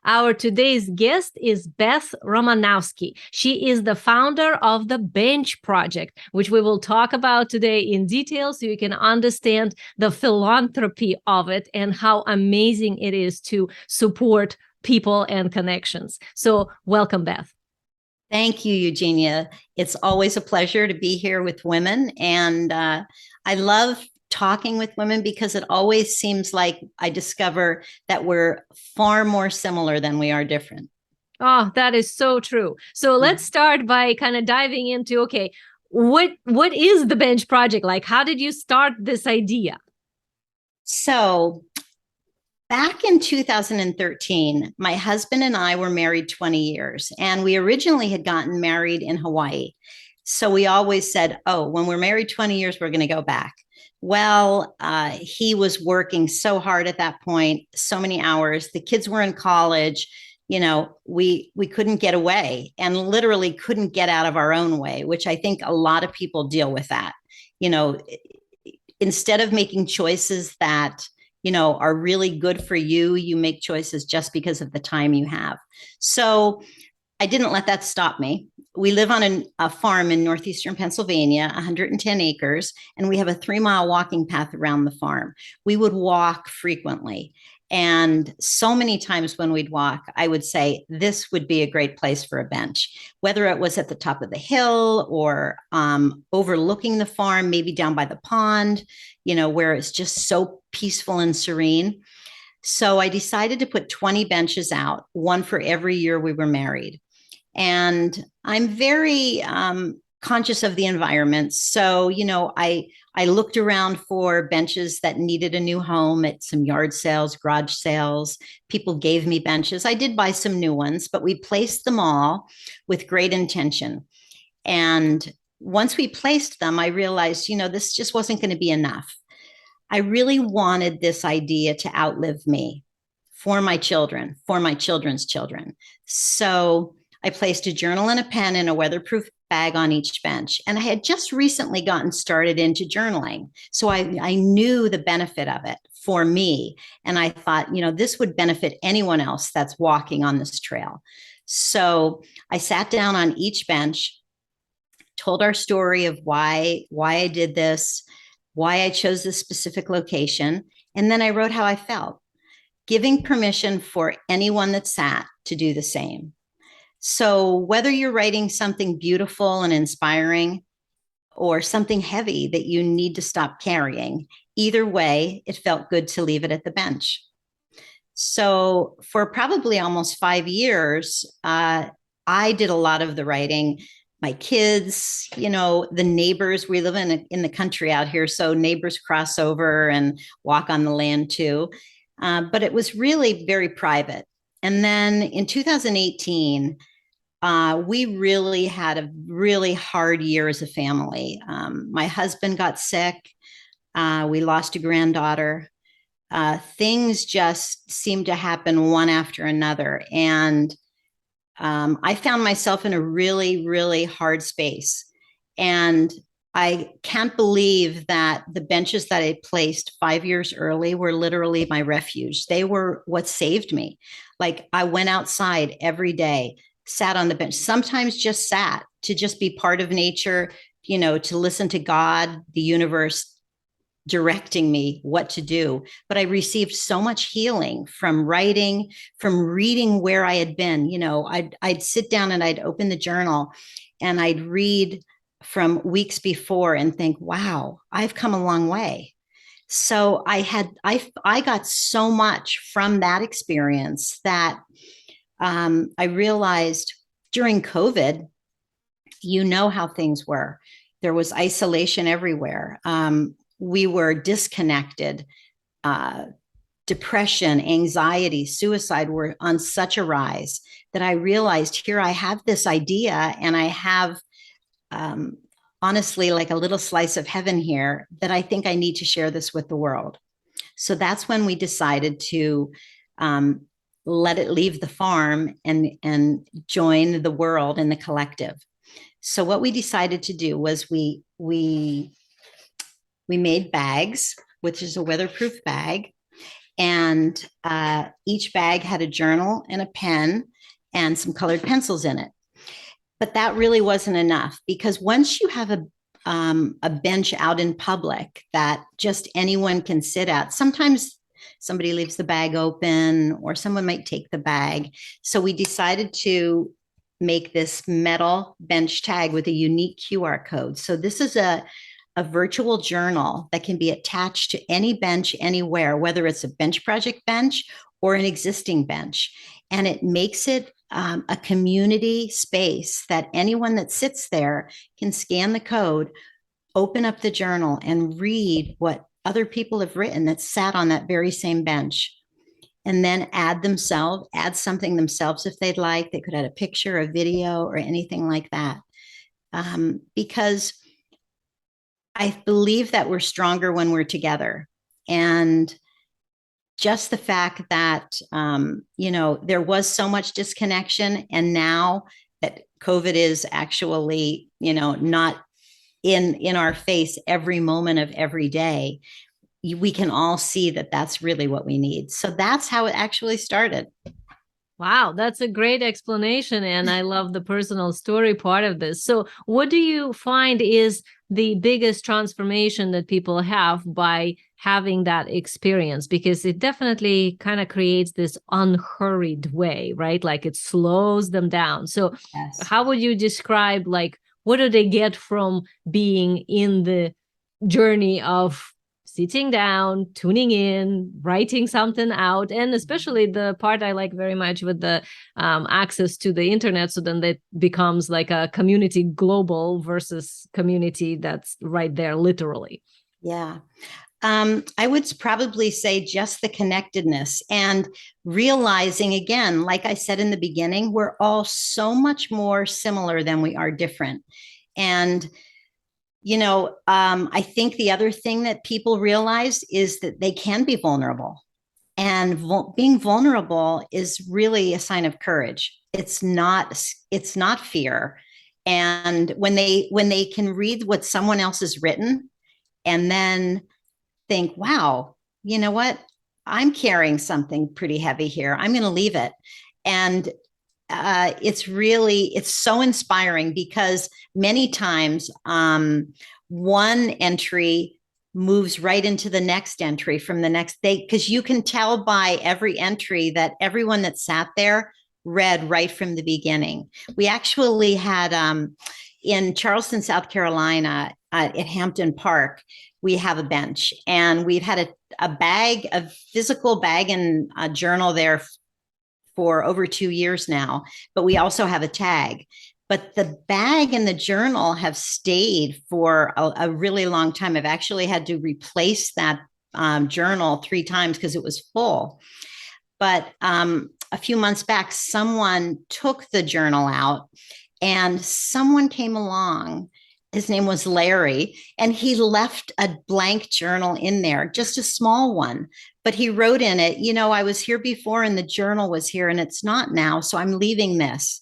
Our today's guest is Beth Romanowski. She is the founder of the Bench Project, which we will talk about today in detail so you can understand the philanthropy of it and how amazing it is to support people and connections. So welcome, Beth. Thank you, Eugenia. It's always a pleasure to be here with women. And I love talking with women because it always seems like I discover that we're far more similar than we are different. Oh, that is so true. So let's start by kind of diving into, okay, what is the Bench Project like? How did you start this idea? So back in 2013, my husband and I were married 20 years, and we originally had gotten married in Hawaii. So we always said, oh, when we're married 20 years, we're going to go back. Well, he was working so hard at that point, so many hours. The kids were in college. We couldn't get away and literally couldn't get out of our own way, which I think a lot of people deal with that. You know, instead of making choices that are really good for you, you make choices just because of the time you have. So I didn't let that stop me. We live on a farm in northeastern Pennsylvania, 110 acres, and we have a 3-mile walking path around the farm. We would walk frequently. And so many times when we'd walk, I would say, this would be a great place for a bench, whether it was at the top of the hill or overlooking the farm, maybe down by the pond, where it's just so peaceful and serene. So I decided to put 20 benches out, one for every year we were married. And I'm very conscious of the environment. So, I looked around for benches that needed a new home at some yard sales, garage sales. People gave me benches. I did buy some new ones, but we placed them all with great intention. And once we placed them, I realized, this just wasn't going to be enough. I really wanted this idea to outlive me for my children, for my children's children. So I placed a journal and a pen in a weatherproof bag on each bench. And I had just recently gotten started into journaling. So I knew the benefit of it for me. And I thought, this would benefit anyone else that's walking on this trail. So I sat down on each bench, told our story of why I did this, why I chose this specific location. And then I wrote how I felt, giving permission for anyone that sat to do the same. So whether you're writing something beautiful and inspiring or something heavy that you need to stop carrying, either way, it felt good to leave it at the bench. So for probably almost 5 years, I did a lot of the writing. My kids, the neighbors, we live in the country out here, so neighbors cross over and walk on the land too. But it was really very private. And then in 2018, we really had a really hard year as a family. My husband got sick. We lost a granddaughter. Things just seemed to happen one after another. And I found myself in a really, really hard space. And I can't believe that the benches that I placed 5 years early were literally my refuge. They were what saved me. Like I went outside every day, sat on the bench, sometimes just sat to just be part of nature, to listen to God, the universe directing me what to do. But I received so much healing from writing, from reading where I had been. I'd sit down and I'd open the journal and I'd read from weeks before and think, wow, I've come a long way. So I got so much from that experience that I realized during COVID, how things were. There was isolation everywhere. We were disconnected. Depression, anxiety, suicide were on such a rise that I realized here I have this idea and I have honestly like a little slice of heaven here that I think I need to share this with the world. So that's when we decided to let it leave the farm and join the world in the collective. So what we decided to do was we made bags, which is a weatherproof bag. And each bag had a journal and a pen and some colored pencils in it. But that really wasn't enough, because once you have a bench out in public that just anyone can sit at, sometimes somebody leaves the bag open or someone might take the bag. So we decided to make this metal bench tag with a unique QR code. So this is a virtual journal that can be attached to any bench anywhere, whether it's a bench project bench or an existing bench. And it makes it a community space that anyone that sits there can scan the code, open up the journal, and read what other people have written that sat on that very same bench. And then add something themselves if they'd like. They could add a picture, a video, or anything like that. Because I believe that we're stronger when we're together. And just the fact that, there was so much disconnection, and now that COVID is actually, not in our face every moment of every day, we can all see that that's really what we need. So that's how it actually started. Wow, that's a great explanation. And I love the personal story part of this. So what do you find is the biggest transformation that people have by having that experience? Because it definitely kind of creates this unhurried way, right? Like it slows them down. So Yes. how would you describe, like, what do they get from being in the journey of sitting down, tuning in, writing something out, and especially the part I like very much with the access to the internet. So then that becomes like a community global versus community that's right there, literally. Yeah. I would probably say just the connectedness and realizing, again, like I said in the beginning, we're all so much more similar than we are different. And I think the other thing that people realize is that they can be vulnerable, and being vulnerable is really a sign of courage. It's not fear. And when they can read what someone else has written and then think, wow, you know what? I'm carrying something pretty heavy here. I'm going to leave it. And it's so inspiring, because many times one entry moves right into the next entry from the next day, because you can tell by every entry that everyone that sat there read right from the beginning. We actually had in Charleston, South Carolina, at Hampton Park, we have a bench, and we've had a physical bag and a journal there for over 2 years now, but we also have a tag. But the bag and the journal have stayed for a really long time. I've actually had to replace that journal 3 times because it was full. But a few months back, someone took the journal out, and someone came along. His name was Larry, and he left a blank journal in there, just a small one. But he wrote in it, I was here before and the journal was here and it's not now. So I'm leaving this.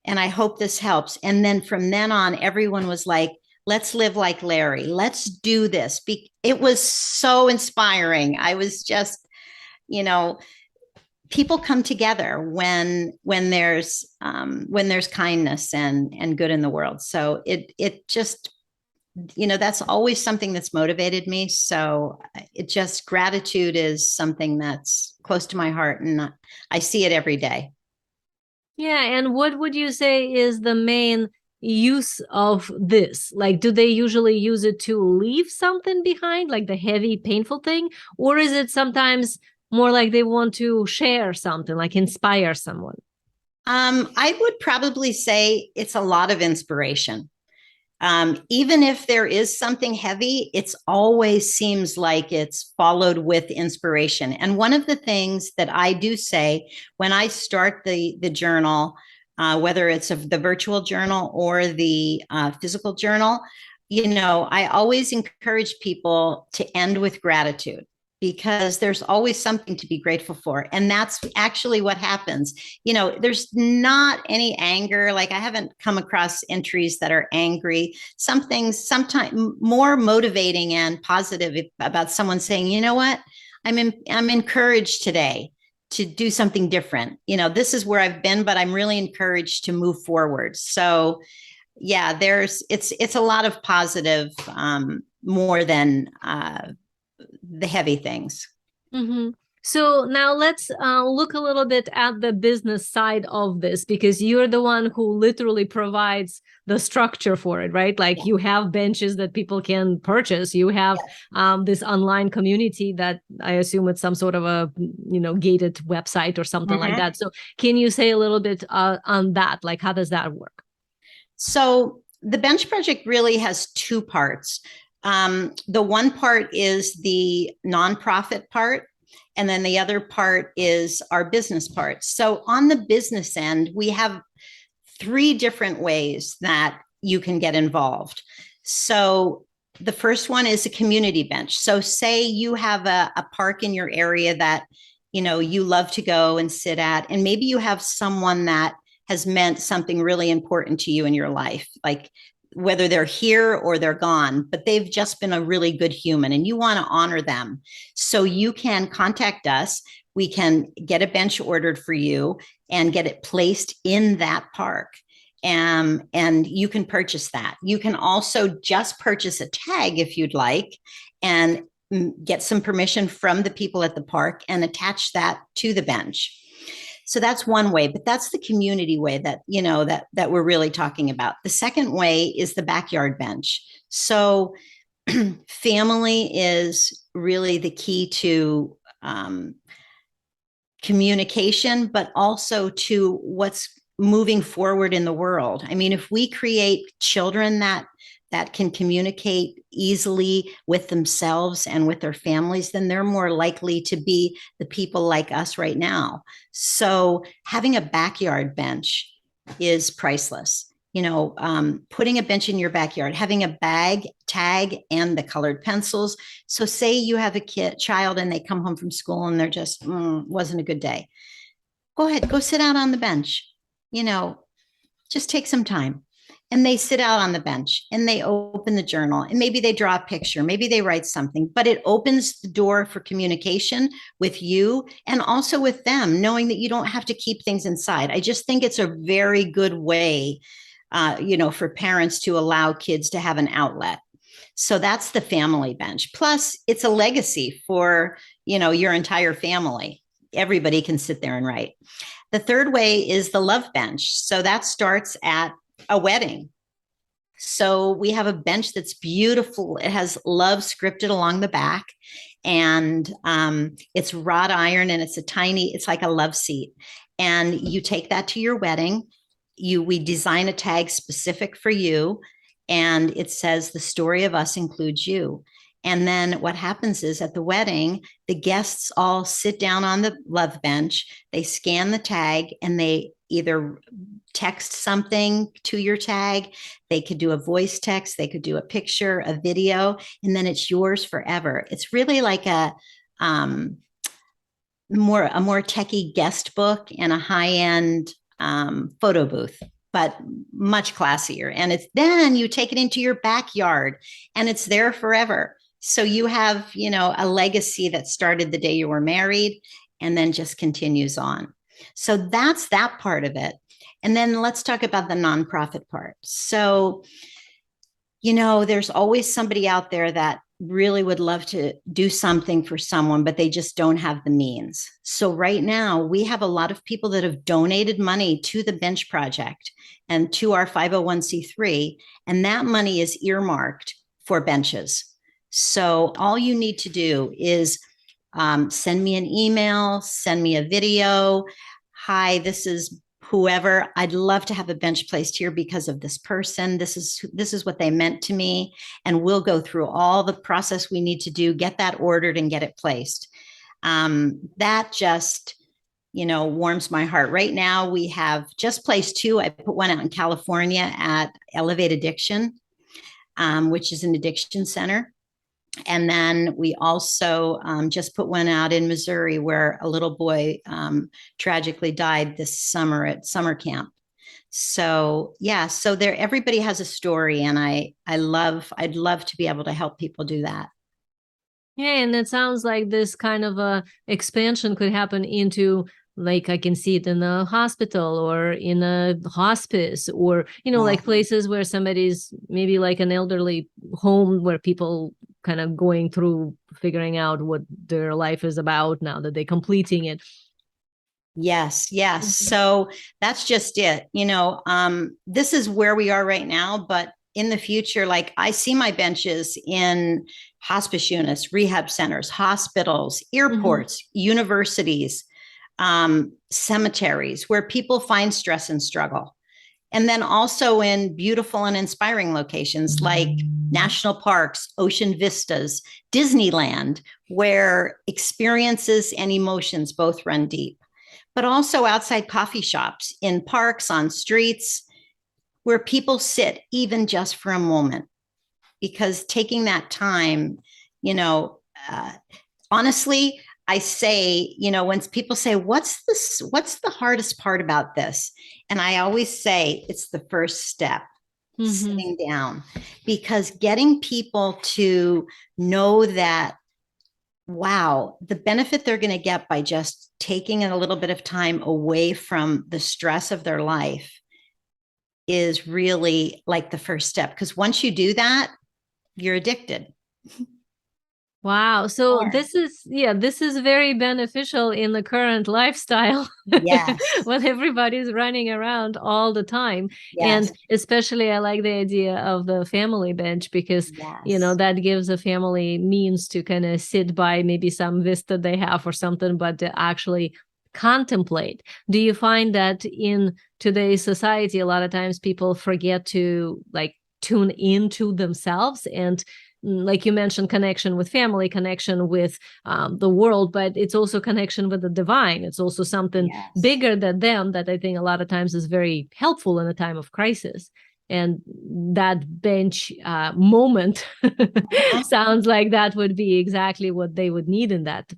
And I hope this helps. And then from then on, everyone was like, let's live like Larry. Let's do this. It was so inspiring. I was just, people come together when there's kindness and good in the world. So it just, that's always something that's motivated me. So gratitude is something that's close to my heart, and I see it every day. Yeah. And what would you say is the main use of this? Like, do they usually use it to leave something behind, like the heavy, painful thing? Or is it sometimes more like they want to share something, like inspire someone? I would probably say it's a lot of inspiration. Even if there is something heavy, it's always seems like it's followed with inspiration. And one of the things that I do say when I start the journal, whether it's the virtual journal or the physical journal, I always encourage people to end with gratitude, because there's always something to be grateful for. And that's actually what happens. There's not any anger. Like, I haven't come across entries that are angry. Something sometimes more motivating and positive about someone saying, you know what? I'm encouraged today to do something different. This is where I've been, but I'm really encouraged to move forward. So yeah, it's a lot of positive, more than the heavy things. Mm-hmm. So now let's look a little bit at the business side of this, because you're the one who literally provides the structure for it, right? Like you have benches that people can purchase. You have this online community that I assume it's some sort of a gated website or something like that. So can you say a little bit on that? Like how does that work? So the Bench Project really has two parts. The one part is the nonprofit part, and then the other part is our business part. So on the business end, we have three different ways that you can get involved. So the first one is a community bench. So say you have a park in your area that you love to go and sit at, and maybe you have someone that has meant something really important to you in your life, like whether they're here or they're gone, but they've just been a really good human and you want to honor them. So you can contact us. We can get a bench ordered for you and get it placed in that park. And you can purchase that. You can also just purchase a tag if you'd like, and get some permission from the people at the park and attach that to the bench. So that's one way, but that's the community way that we're really talking about. The second way is the backyard bench. So family is really the key to communication, but also to what's moving forward in the world. I mean, if we create children that can communicate easily with themselves and with their families, then they're more likely to be the people like us right now. So having a backyard bench is priceless. Putting a bench in your backyard, having a bag, tag, and the colored pencils. So say you have a child and they come home from school and they're just, wasn't a good day. Go ahead, go sit out on the bench. Just take some time. And they sit out on the bench and they open the journal and maybe they draw a picture, maybe they write something, but it opens the door for communication with you and also with them, knowing that you don't have to keep things inside. I just think it's a very good way, for parents to allow kids to have an outlet. So that's the family bench. Plus, it's a legacy for, your entire family. Everybody can sit there and write. The third way is the love bench. So that starts at a wedding. So we have a bench that's beautiful. It has love scripted along the back, and it's wrought iron, and it's like a love seat. And you take that to your wedding. We design a tag specific for you, and it says the story of us includes you. And then what happens is at the wedding, the guests all sit down on the love bench, they scan the tag, and they either text something to your tag. They could do a voice text, they could do a picture, a video, and then it's yours forever. It's really like a more techie guest book and a high-end photo booth, but much classier. And then you take it into your backyard and it's there forever. So you have, a legacy that started the day you were married and then just continues on. So that's that part of it. And then let's talk about the nonprofit part. So, there's always somebody out there that really would love to do something for someone, but they just don't have the means. So right now we have a lot of people that have donated money to the Bench Project and to our 501c3, and that money is earmarked for benches. So all you need to do is send me an email, send me a video. Hi, this is whoever. I'd love to have a bench placed here because of this person. This is what they meant to me. And we'll go through all the process we need to do, get that ordered and get it placed. That just, warms my heart. Right now we have just placed two. I put one out in California at Elevate Addiction, which is an addiction center. And then we also just put one out in Missouri where a little boy tragically died this summer at summer camp. So yeah, so everybody has a story, and I'd love to be able to help people do that. Yeah, and it sounds like this kind of a expansion could happen into, like, I can see it in a hospital or in a hospice, or Yeah. like places where somebody's maybe like an elderly home where people kind of going through figuring out what their life is about now that they're completing it. Yes, yes. Mhm. So that's just it. This is where we are right now, but in the future, like I see my benches in hospice units, rehab centers, hospitals, Mhm. airports, universities, cemeteries, where people find stress and struggle. And then also in beautiful and inspiring locations like national parks, ocean vistas, Disneyland, where experiences and emotions both run deep, but also outside coffee shops, in parks, on streets, where people sit even just for a moment. Because taking that time, you know, uh, honestly, I say, when people say, what's the hardest part about this? And I always say, it's the first step, Mhm. sitting down, because getting people to know that, wow, the benefit they're going to get by just taking a little bit of time away from the stress of their life is really like the first step. Because once you do that, you're addicted. Wow. So Sure. this is very beneficial in the current lifestyle Yes. when everybody's running around all the time. And Yes. especially I like the idea of the family bench because, Yes. that gives a family means to kind of sit by maybe some vista they have or something, but to actually contemplate. Do you find that in today's society, a lot of times people forget to like tune into themselves and like you mentioned, connection with family, connection with the world, but it's also connection with the divine. It's also something Yes. bigger than them that I think a lot of times is very helpful in a time of crisis. And that bench moment Uh-huh. sounds like that would be exactly what they would need in that.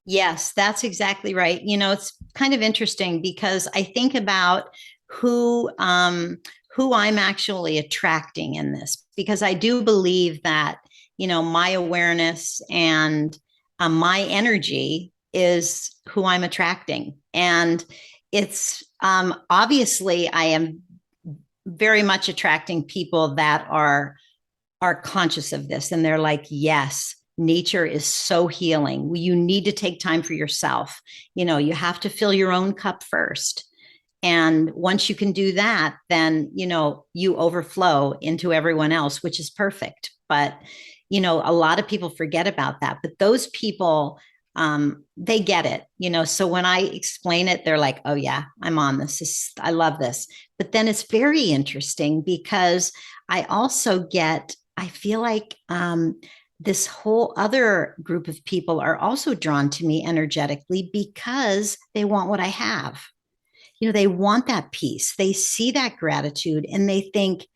Yes, that's exactly right. It's kind of interesting because I think about who I'm actually attracting in this, because I do believe that, my awareness and my energy is who I'm attracting. And it's obviously I am very much attracting people that are conscious of this, and they're like, yes, nature is so healing. You need to take time for yourself. You have to fill your own cup first, and once you can do that, then you overflow into everyone else, which is perfect. But a lot of people forget about that, but those people, they get it. So when I explain it, they're like, oh yeah, I'm on this. I love this. But then it's very interesting because I also get, I feel like this whole other group of people are also drawn to me energetically because they want what I have. They want that peace. They see that gratitude and they think,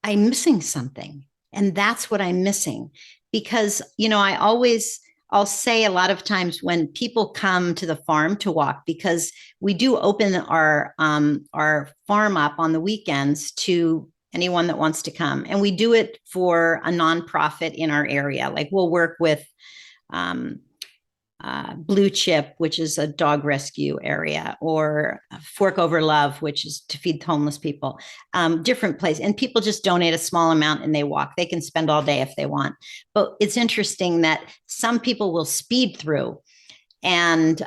I'm missing something. And that's what I'm missing. Because, I'll say a lot of times when people come to the farm to walk, because we do open our farm up on the weekends to anyone that wants to come. And we do it for a nonprofit in our area. Like we'll work with um, Blue Chip, which is a dog rescue area, or Fork Over Love, which is to feed homeless people, different place. And people just donate a small amount and they walk. They can spend all day if they want. But it's interesting that some people will speed through and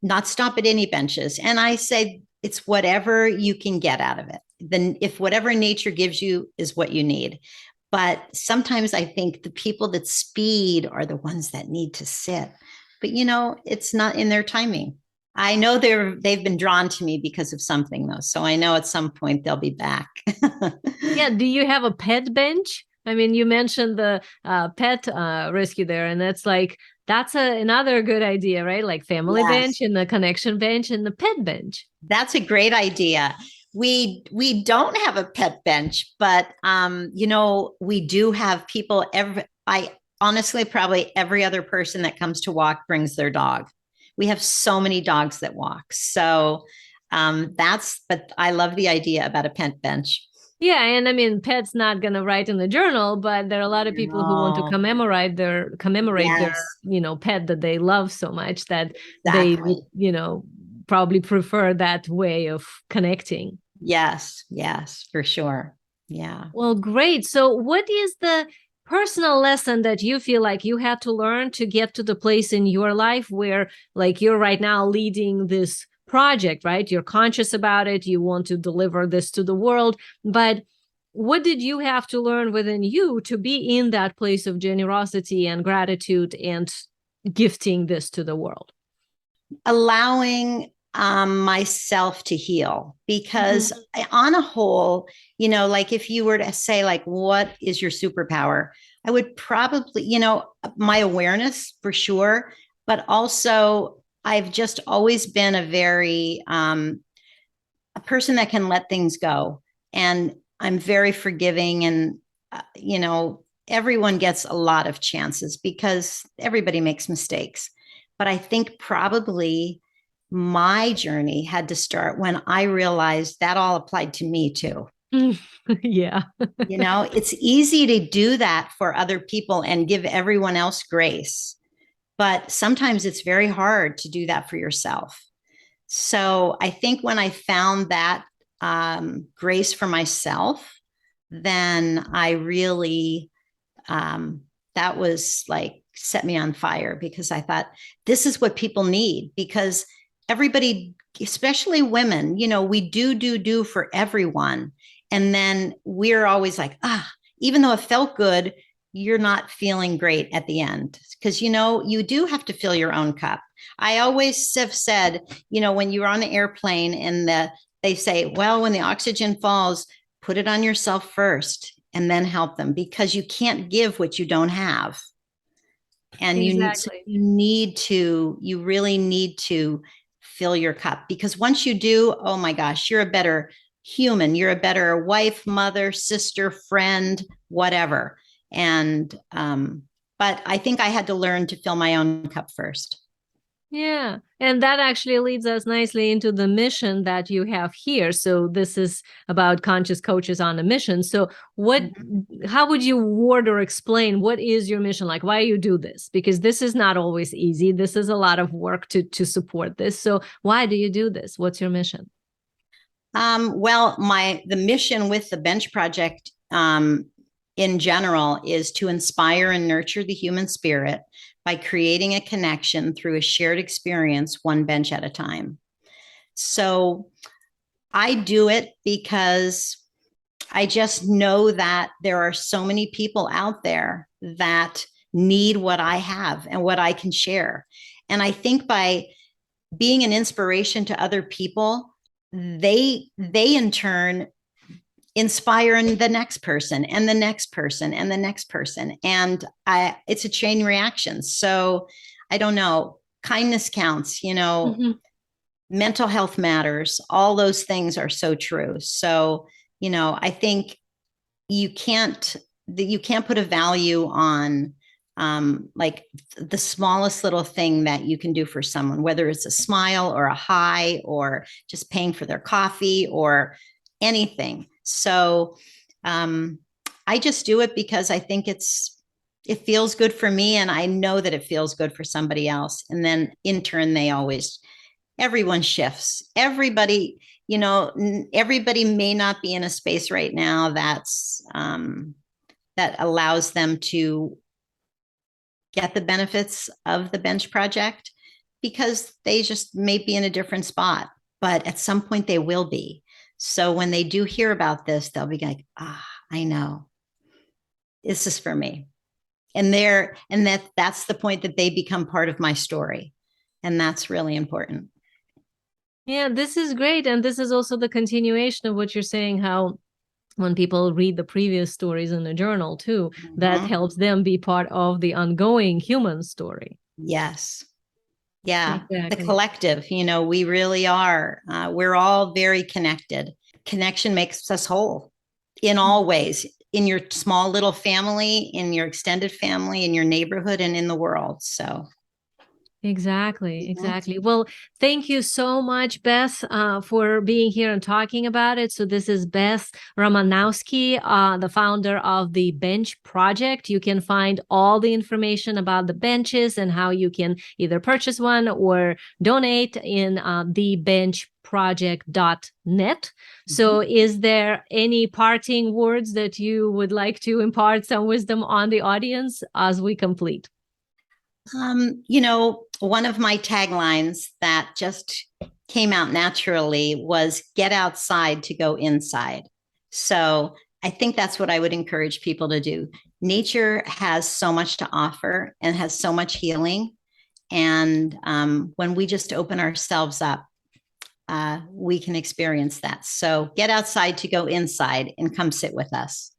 not stop at any benches. And I say, it's whatever you can get out of it. Then, if whatever nature gives you is what you need. But sometimes I think the people that speed are the ones that need to sit. But it's not in their timing. I know they've been drawn to me because of something though. So I know at some point they'll be back. Yeah. Do you have a pet bench? I mean, you mentioned the pet rescue there, and that's another good idea, right? Like family bench Yes. and the connection bench and the pet bench. That's a great idea. We don't have a pet bench, but we do have people I honestly, probably every other person that comes to walk brings their dog. We have so many dogs that walk. So but I love the idea about a pet bench. Yeah, and I mean, pet's not gonna write in the journal, but there are a lot of people who want to No. commemorate their, Yes, pet that they love so much that they would, exactly. probably prefer that way of connecting. Yes, yes, for sure. Yeah. Well, great. So, what is the personal lesson that you feel like you had to learn to get to the place in your life where, like, you're right now leading this project, right? You're conscious about it, you want to deliver this to the world, but what did you have to learn within you to be in that place of generosity and gratitude and gifting this to the world? Allowing myself to heal because Mhm. on a whole, like if you were to say like, what is your superpower? I would probably, my awareness for sure, but also I've just always been a person that can let things go. And I'm very forgiving and, everyone gets a lot of chances because everybody makes mistakes. But I think probably my journey had to start when I realized that all applied to me too. Yeah. It's easy to do that for other people and give everyone else grace, but sometimes it's very hard to do that for yourself. So I think when I found that grace for myself, then I really, that was like set me on fire because I thought this is what people need because everybody, especially women, we do for everyone. And then we're always like, even though it felt good, you're not feeling great at the end because, you do have to fill your own cup. I always have said, when you're on an airplane and they say, well, when the oxygen falls, put it on yourself first and then help them because you can't give what you don't have. And Exactly. you really need to fill your cup because once you do, oh my gosh, you're a better human. You're a better wife, mother, sister, friend, whatever. And, but I think I had to learn to fill my own cup first. Yeah. And that actually leads us nicely into the mission that you have here. So this is about conscious coaches on a mission. So Mhm. how would you word or explain what is your mission? Like why you do this? Because this is not always easy. This is a lot of work to support this. So why do you do this? What's your mission? Well, the mission with the Bench Project in general is to inspire and nurture the human spirit by creating a connection through a shared experience, one bench at a time. So I do it because I just know that there are so many people out there that need what I have and what I can share. And I think by being an inspiration to other people, they in turn inspire the next person and the next person and the next person. And it's a chain reaction. So I don't know, kindness counts, Mhm. mental health matters. All those things are so true. So, I think you can't you can't put a value on like the smallest little thing that you can do for someone, whether it's a smile or a hi or just paying for their coffee or anything. So um, I just do it because I think it feels good for me, and I know that it feels good for somebody else. And then in turn, everyone shifts. Everybody may not be in a space right now that allows them to get the benefits of the bench project because they just may be in a different spot, but at some point they will be. So when they do hear about this, they'll be like, I know this is for me. That's the point that they become part of my story. And that's really important. Yeah, this is great. And this is also the continuation of what you're saying, how when people read the previous stories in the journal too, that Mhm. helps them be part of the ongoing human story. Yes. Yeah. The Exactly. collective, we really are. We're all very connected. Connection makes us whole in all ways, in your small little family, in your extended family, in your neighborhood, and in the world. So, Exactly. Well, thank you so much, Beth, for being here and talking about it. So this is Beth Romanowski, the founder of the Bench Project. You can find all the information about the benches and how you can either purchase one or donate in thebenchproject.net. So is there any parting words that you would like to impart some wisdom on the audience as we complete? One of my taglines that just came out naturally was get outside to go inside. So I think that's what I would encourage people to do. Nature has so much to offer and has so much healing. And when we just open ourselves up, we can experience that. So get outside to go inside and come sit with us.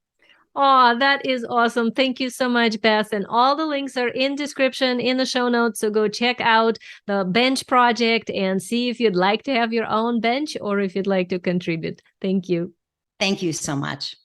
Oh, that is awesome. Thank you so much, Beth. And all the links are in description in the show notes. So go check out the Bench Project and see if you'd like to have your own bench or if you'd like to contribute. Thank you. Thank you so much.